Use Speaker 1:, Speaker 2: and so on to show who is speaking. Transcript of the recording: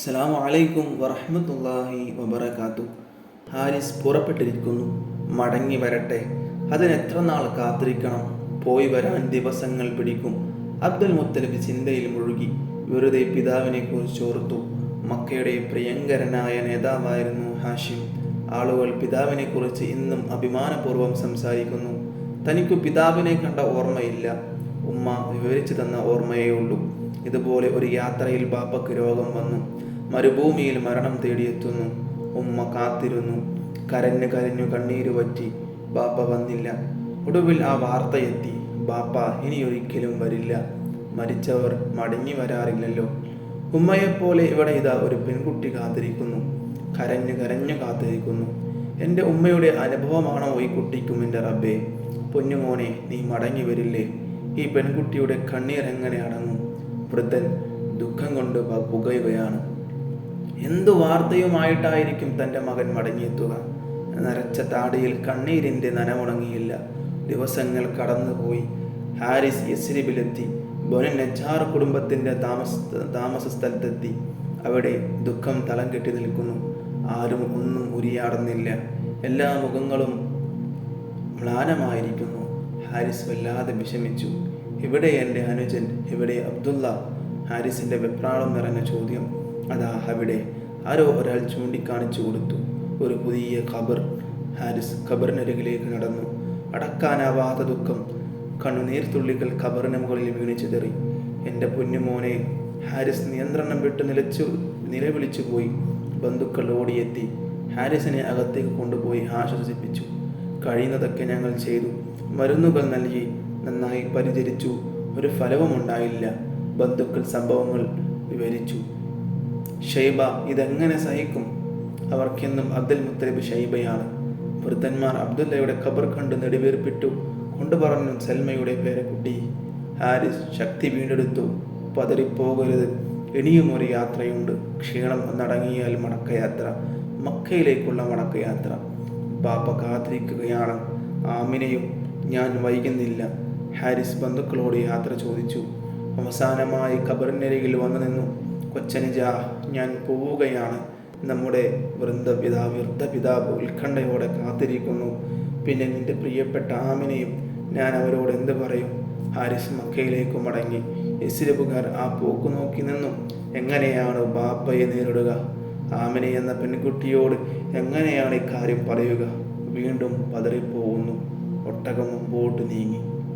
Speaker 1: അസ്സലാമു അലൈക്കും വറഹ്മത്തുള്ളാഹി വബറകാതുഹു. ഹാരിസ് പുറപ്പെട്ടിരിക്കുന്നു, മടങ്ങി വരട്ടെ. അതിനെത്ര നാൾ കാത്തിരിക്കണം? പോയി വരാൻ ദിവസങ്ങൾ പിടിക്കും. അബ്ദുൽ മുത്തലിബ് ചിന്തയിൽ മുഴുകി. വെറുതെ പിതാവിനെ കുറിച്ച് ഓർത്തു. മക്കയുടെ പ്രിയങ്കരനായ നേതാവായിരുന്നു ഹാഷിം. ആളുകൾ പിതാവിനെ കുറിച്ച് ഇന്നും അഭിമാനപൂർവ്വം സംസാരിക്കുന്നു. തനിക്കു പിതാവിനെ കണ്ട ഓർമ്മയില്ല. ഉമ്മ വിവരിച്ചു തന്ന ഓർമ്മയേ ഉള്ളൂ. ഇതുപോലെ ഒരു യാത്രയിൽ ബാപ്പക്ക് രോഗം വന്നു. മരുഭൂമിയിൽ മരണം തേടിയെത്തുന്നു. ഉമ്മ കാത്തിരുന്നു. കരഞ്ഞു കരഞ്ഞു കണ്ണീര് വറ്റി. ബാപ്പ വന്നില്ല. ഒടുവിൽ ആ വാർത്തയെത്തി, ബാപ്പ ഇനിയൊരിക്കലും വരില്ല. മരിച്ചവർ മടങ്ങി വരാറില്ലല്ലോ. ഉമ്മയെപ്പോലെ ഇവിടെ ഇതാ ഒരു പെൺകുട്ടി കാത്തിരിക്കുന്നു. കരഞ്ഞു കരഞ്ഞു കാത്തിരിക്കുന്നു. എൻ്റെ ഉമ്മയുടെ അനുഭവമാണോ ഈ കുട്ടിക്കും? എൻ്റെ റബ്ബേ, പൊന്നുമോനെ, നീ മടങ്ങി വരില്ലേ? ഈ പെൺകുട്ടിയുടെ കണ്ണീർ എങ്ങനെ അടങ്ങും? വൃദ്ധൻ ദുഃഖം കൊണ്ട് പുകയുകയാണ്. എന്തു വാർത്തയുമായിട്ടായിരിക്കും തൻ്റെ മകൻ മടങ്ങിയെത്തുക? നരച്ച താടിയിൽ കണ്ണീരിൻ്റെ നനവുണങ്ങിയില്ല. ദിവസങ്ങൾ കടന്നുപോയി. ഹാരിസ് യസ്രിബിലെത്തി. ബനു നജ്ജാർ കുടുംബത്തിൻ്റെ താമസ സ്ഥലത്തെത്തി. അവിടെ ദുഃഖം തളം കെട്ടി നിൽക്കുന്നു. ആരും ഒന്നും ഉരിയാടുന്നില്ല. എല്ലാ മുഖങ്ങളും മ്ലാനമായിരിക്കുന്നു. ഹാരിസ് വല്ലാതെ വിഷമിച്ചു. എവിടെ എൻ്റെ അനുജൻ? എവിടെ അബ്ദുള്ള? ഹാരിസിൻ്റെ വെപ്രാളം നിറഞ്ഞ ചോദ്യം. അതാ അവിടെ. ആരോ ഒരാൾ ചൂണ്ടിക്കാണിച്ചു കൊടുത്തു. ഒരു പുതിയ ഖബർ. ഹാരിസ് ഖബറിനരികിലേക്ക് നടന്നു. അടക്കാനാവാത്ത ദുഃഖം. കണ്ണുനീർത്തുള്ളികൾ ഖബറിന് മുകളിൽ വീണു ചിതറി. എൻ്റെ പൊന്നുമോനെ! ഹാരിസ് നിയന്ത്രണം വിട്ട് നിലവിളിച്ചു പോയി. ബന്ധുക്കൾ ഓടിയെത്തി. ഹാരിസിനെ അകത്തേക്ക് കൊണ്ടുപോയി ആശ്വസിപ്പിച്ചു. കഴിയുന്നതൊക്കെ ഞങ്ങൾ ചെയ്തു. മരുന്നുകൾ നൽകി, നന്നായി പരിചരിച്ചു. ഒരു ഫലവും ഉണ്ടായില്ല. ബന്ധുക്കൾ സംഭവങ്ങൾ വിവരിച്ചു. ഷൈബ ഇതെങ്ങനെ സഹിക്കും? അവർക്കെന്നും അബ്ദുൽ മുത്തലിബ് ഷൈബയാണ്. വൃദ്ധന്മാർ അബ്ദുല്ലയുടെ ഖബർ കണ്ട് നെടുവീർപ്പിട്ടു. കൊണ്ടുപറഞ്ഞു, സൽമയുടെ പേരക്കുട്ടി. ഹാരിസ് ശക്തി വീണ്ടെടുത്തു. പതറിപ്പോകരുത്, ഇനിയും ഒരു യാത്രയുണ്ട്. ക്ഷീണം ഒന്നടങ്ങിയാൽ മടക്കയാത്ര, മക്കയിലേക്കുള്ള മടക്കയാത്ര. ബാപ്പ കാത്തിരിക്കുകയാണ്. ആമിനയും ഞാൻ വൈകുന്നില്ല. ഹാരിസ് ബന്ധുക്കളോട് യാത്ര ചോദിച്ചു. അവസാനമായി ഖബറിനരികിൽ വന്നു നിന്നു. കൊച്ചനുജ, ഞാൻ പോവുകയാണ്. നമ്മുടെ വൃദ്ധപിതാവ് ഉത്കണ്ഠയോടെ കാത്തിരിക്കുന്നു. പിന്നെ നിന്റെ പ്രിയപ്പെട്ട ആമിനയും. ഞാൻ അവരോട് എന്ത് പറയും? ഹാരിസ് മക്കയിലേക്ക് മടങ്ങി. യസ്രിബുകാർ ആ പോക്ക് നോക്കി നിന്നു. എങ്ങനെയാണ് ബാപ്പയെ നേരിടുക? ആമിന എന്ന പെൺകുട്ടിയോട് എങ്ങനെയാണ് ഇക്കാര്യം പറയുക? വീണ്ടും പതറിപ്പോകുന്നു. ഒട്ടകം മുമ്പോട്ട് നീങ്ങി.